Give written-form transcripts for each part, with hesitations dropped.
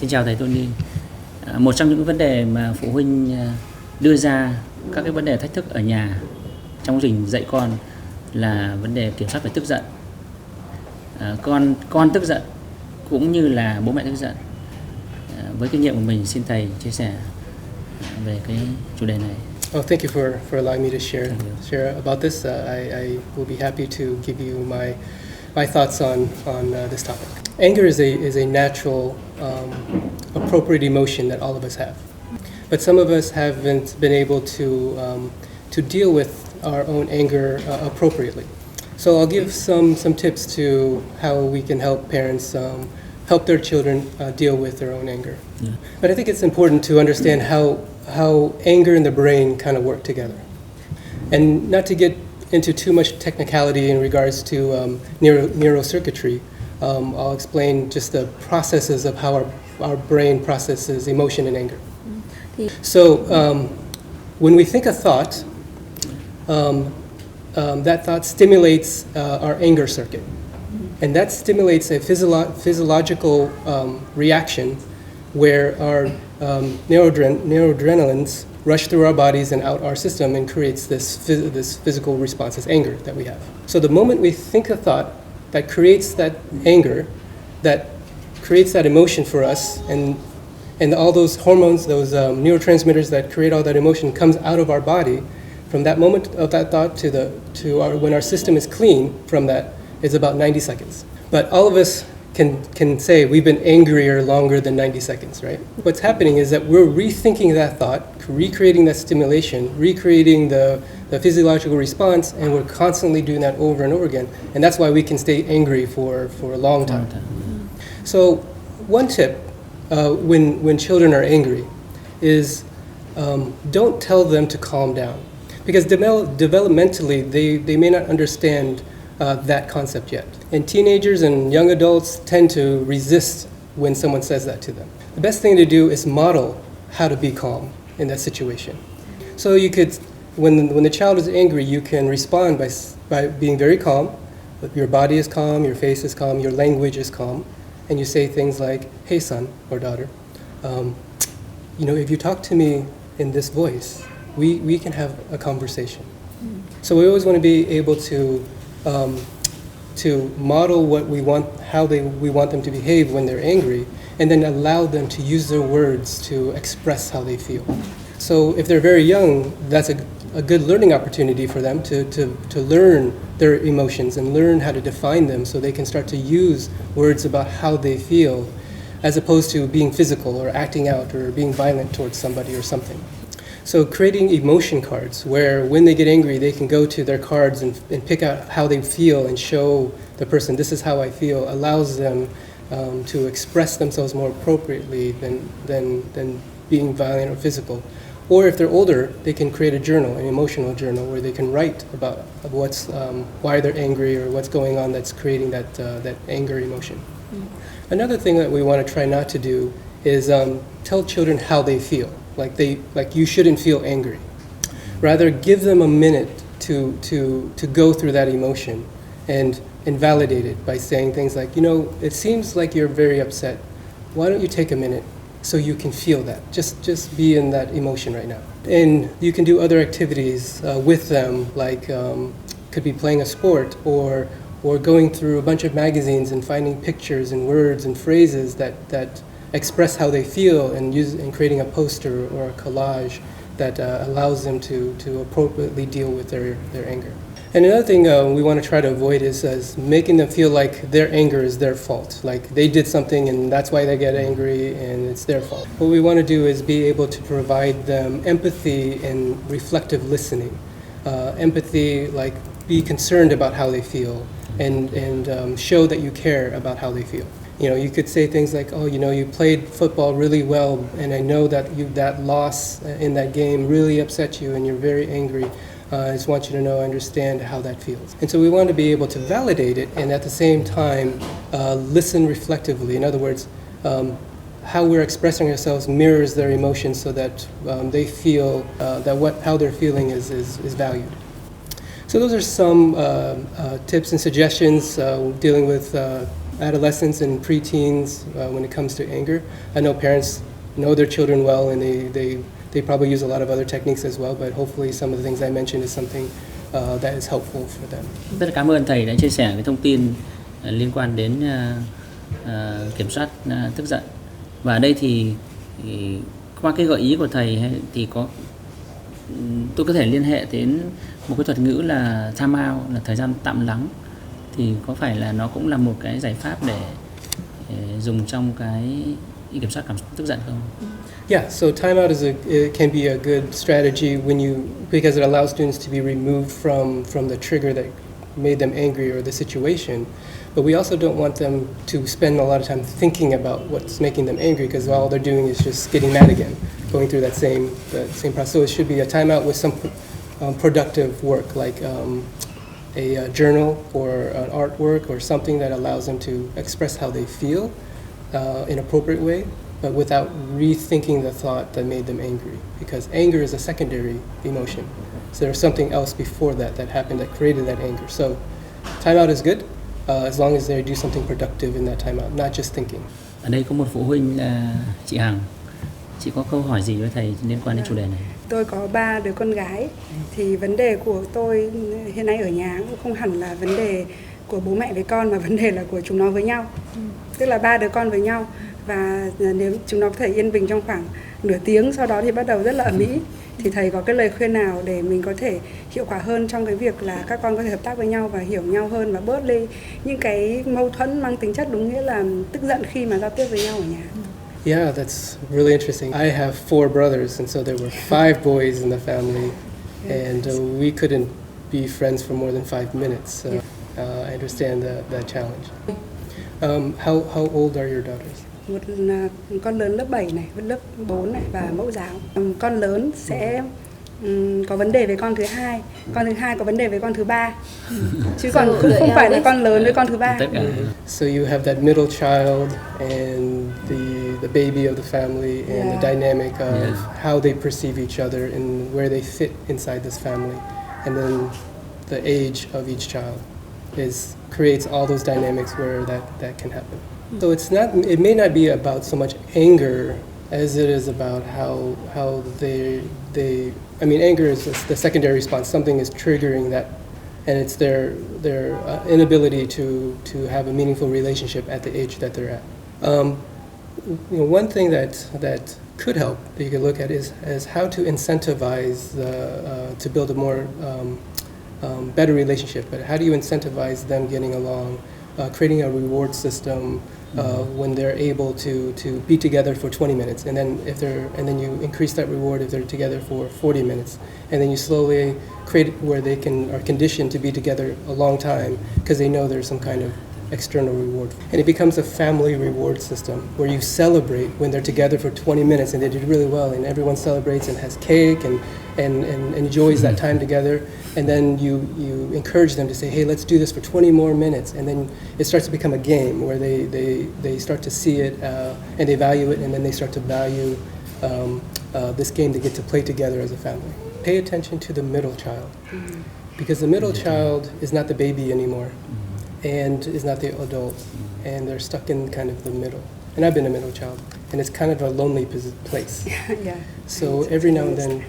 Xin chào thầy Tony. Một trong những vấn đề mà phụ huynh đưa ra các cái vấn đề thách thức ở nhà trong quá trình dạy con là vấn đề kiểm soát về tức giận. Con tức giận cũng như là bố mẹ tức giận. Với kinh nghiệm của mình, xin thầy chia sẻ về cái chủ đề này. Oh, thank you for allowing me to share about this. I will be happy to give you my thoughts on this topic. Anger is a natural, appropriate emotion that all of us have, but some of us haven't been able to deal with our own anger appropriately. So I'll give some tips to how we can help parents help their children deal with their own anger. Yeah. But I think it's important to understand how anger and the brain kind of work together. And not to get into too much technicality in regards to neurocircuitry, I'll explain just the processes of how our brain processes emotion and anger. So when we think a thought, that thought stimulates our anger circuit. And that stimulates a physiological reaction where our neuroadrenalines rush through our bodies and out our system and creates this physical response, this anger that we have. So the moment we think a thought that creates that anger, that creates that emotion for us, and all those hormones, those neurotransmitters that create all that emotion comes out of our body, from that moment of that thought when our system is clean from that, is about 90 seconds. But all of us can say we've been angrier longer than 90 seconds, right? What's happening is that we're rethinking that thought, recreating that stimulation, recreating the physiological response, and we're constantly doing that over and over again. And that's why we can stay angry for a long time. So one tip when children are angry is don't tell them to calm down. Because developmentally, they may not understand that concept yet. And teenagers and young adults tend to resist when someone says that to them. The best thing to do is model how to be calm in that situation. So you could, when the child is angry, you can respond by being very calm. Your body is calm, your face is calm, your language is calm. And you say things like, "Hey son or daughter, if you talk to me in this voice, we can have a conversation." So we always want to be able to model what we want, we want them to behave when they're angry, and then allow them to use their words to express how they feel. So if they're very young, that's a good learning opportunity for them to learn their emotions and learn how to define them, so they can start to use words about how they feel, as opposed to being physical or acting out or being violent towards somebody or something. So creating emotion cards where when they get angry, they can go to their cards and pick out how they feel and show the person, this is how I feel, allows them to express themselves more appropriately than being violent or physical. Or if they're older, they can create a journal, an emotional journal, where they can write about why they're angry or what's going on that's creating that anger emotion. Another thing that we want to try not to do is tell children how they feel. Like you shouldn't feel angry. Rather, give them a minute to go through that emotion and validate it by saying things like, it seems like you're very upset. Why don't you take a minute so you can feel that? Just be in that emotion right now. And you can do other activities with them, like could be playing a sport or going through a bunch of magazines and finding pictures and words and phrases that express how they feel, and creating a poster or a collage that allows them to appropriately deal with their anger. And another thing we want to try to avoid is making them feel like their anger is their fault, like they did something and that's why they get angry and it's their fault. What we want to do is be able to provide them empathy and reflective listening. Empathy, like be concerned about how they feel and show that you care about how they feel. You could say things like, "Oh, you played football really well, and I know that that loss in that game really upset you, and you're very angry. I just want you to know I understand how that feels." And so we want to be able to validate it, and at the same time, listen reflectively. In other words, how we're expressing ourselves mirrors their emotions, so that they feel how they're feeling is valued. So those are some tips and suggestions dealing with adolescents and preteens when it comes to anger. I know parents know their children well, and they probably use a lot of other techniques as well, but hopefully some of the things I mentioned is something that is helpful for them. Rất là cảm ơn thầy đã chia sẻ cái thông tin liên quan đến kiểm soát tức giận. Và ở đây thì qua cái gợi ý của thầy thì tôi có thể liên hệ đến một cái thuật ngữ là time out, là thời gian tạm lắng. Thì có phải là nó cũng là một cái giải pháp để dùng trong cái kiểm soát cảm xúc tức giận không? Yeah, so timeout it can be a good strategy because it allows students to be removed from the trigger that made them angry or the situation. But we also don't want them to spend a lot of time thinking about what's making them angry, because all they're doing is just getting mad again, going through that same process. So it should be a timeout with some productive work, like a journal or an artwork or something that allows them to express how they feel in an appropriate way, but without rethinking the thought that made them angry, because anger is a secondary emotion. So there's something else before that happened that created that anger. So timeout is good as long as they do something productive in that timeout, not just thinking. Ở đây có một phụ huynh là chị Hằng. Chị có câu hỏi gì với thầy liên quan đến chủ đề này? Tôi có 3 đứa con gái, thì vấn đề của tôi hiện nay ở nhà cũng không hẳn là vấn đề của bố mẹ với con, mà vấn đề là của chúng nó với nhau. Tức là 3 đứa con với nhau, và nếu chúng nó có thể yên bình trong khoảng nửa tiếng, sau đó thì bắt đầu rất là ầm ĩ, thì thầy có cái lời khuyên nào để mình có thể hiệu quả hơn trong cái việc là các con có thể hợp tác với nhau và hiểu nhau hơn, và bớt đi những cái mâu thuẫn mang tính chất đúng nghĩa là tức giận khi mà giao tiếp với nhau ở nhà? Yeah, that's really interesting. I have 4 brothers, and so there were 5 boys in the family, and we couldn't be friends for more than 5 minutes. So I understand that challenge. How old are your daughters? Một con lớn lớp 7 này, lớp 4 này và mẫu giáo. Con lớn sẽ có vấn đề với con thứ hai có vấn đề với con thứ ba, chứ còn không phải là con lớn với con thứ ba. So you have that middle child and the baby of the family and the dynamic of how they perceive each other and where they fit inside this family, and then the age of each child creates all those dynamics where that can happen. So it may not be about so much anger as it is about how they anger is the secondary response. Something is triggering that, and it's their inability to have a meaningful relationship at the age that they're at. One thing that could help that you could look at is how to incentivize to build a more better relationship. But how do you incentivize them getting along? Creating a reward system when they're able to be together for 20 minutes, and then you increase that reward if they're together for 40 minutes, and then you slowly create it where they are conditioned to be together a long time because they know there's some kind of external reward, and it becomes a family reward system where you celebrate when they're together for 20 minutes and they did really well, and everyone celebrates and has cake and enjoys that time together. And then you encourage them to say, hey, let's do this for 20 more minutes. And then it starts to become a game where they start to see it and they value it, and then they start to value this game they get to play together as a family. Pay attention to the middle child, because the middle child is not the baby anymore and is not the adult, and they're stuck in kind of the middle. And I've been a middle child, and it's kind of a lonely place. So every now and then,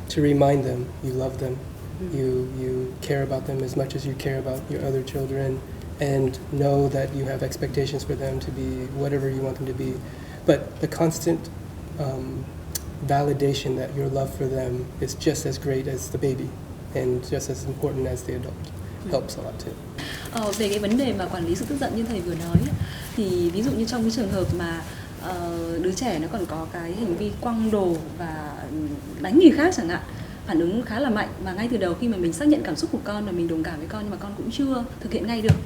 to remind them you love them, you care about them as much as you care about your other children, and know that you have expectations for them to be whatever you want them to be. But the constant validation that your love for them is just as great as the baby and just as important as the adult helps a lot too. Về cái vấn đề mà quản lý sự tức giận như thầy vừa nói, thì ví dụ như trong cái trường hợp mà đứa trẻ nó còn có cái hành vi quăng đồ và đánh người khác chẳng hạn, phản ứng khá là mạnh, và ngay từ đầu khi mà mình xác nhận cảm xúc của con và mình đồng cảm với con nhưng mà con cũng chưa thực hiện ngay được,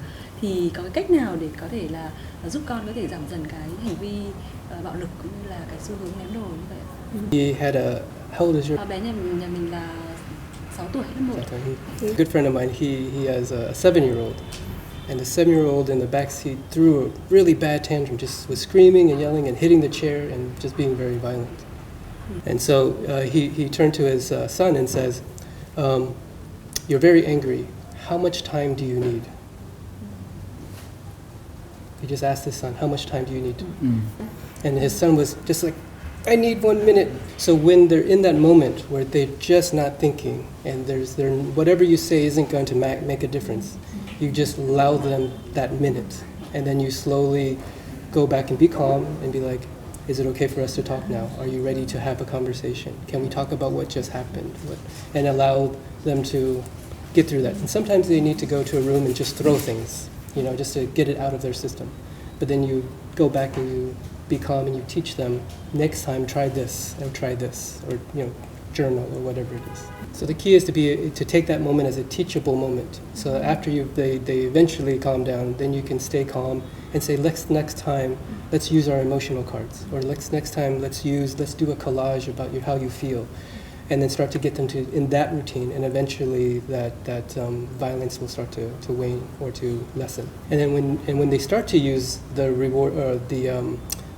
thì có cái cách nào để có thể là giúp con có thể giảm dần cái hành vi bạo lực cũng như là cái xu hướng ném đồ như vậy? He had how old is your? Bé nhà mình là 6 tuổi, lớp 1. A good friend of mine, he has a 7-year-old, and the 7-year-old in the backseat threw a really bad tantrum, just was screaming and yelling and hitting the chair and just being very violent. And so he turned to his son and says, "You're very angry. How much time do you need?" he just asked his son, how much time do you need? And his son was just like, I need 1 minute. So when they're in that moment where they're just not thinking and whatever you say isn't going to make a difference, you just allow them that minute. And then you slowly go back and be calm and be like, is it okay for us to talk now? Are you ready to have a conversation? Can we talk about what just happened? And allow them to get through that. And sometimes they need to go to a room and just throw things, just to get it out of their system. But then you go back and you be calm and you teach them, next time try this, or journal or whatever it is. So the key is to take that moment as a teachable moment. So after they eventually calm down, then you can stay calm and say, next time, let's use our emotional cards, or next time let's do a collage about how you feel, and then start to get them to in that routine, and eventually that violence will start to wane or to lessen. And then when they start to use the reward or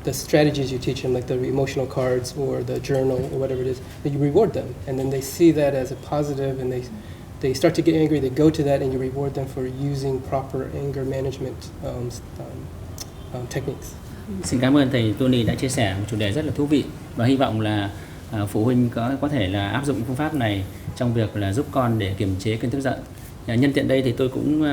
the strategies you teach them, like the emotional cards or the journal or whatever it is, that you reward them, and then they see that as a positive, and they start to get angry, they go to that, and you reward them for using proper anger management techniques. Xin cảm ơn thầy Tony đã chia sẻ một chủ đề rất là thú vị, và hy vọng là phụ huynh có thể là áp dụng phương pháp này trong việc là giúp con để kiềm chế cơn tức giận. Nhân tiện đây thì tôi cũng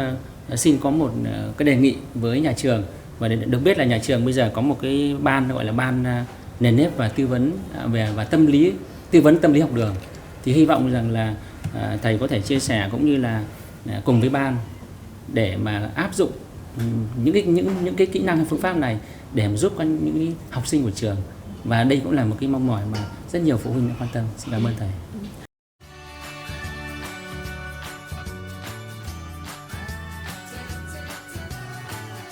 xin có một cái đề nghị với nhà trường, và được biết là nhà trường bây giờ có một cái ban gọi là ban nền nếp và tư vấn tư vấn tâm lý học đường. Thì hy vọng rằng là thầy có thể chia sẻ cũng như là cùng với ban để mà áp dụng những cái kỹ năng hay phương pháp này để mà giúp những học sinh của trường. Và đây cũng là một cái mong mỏi mà rất nhiều phụ huynh đã quan tâm. Xin cảm ơn thầy.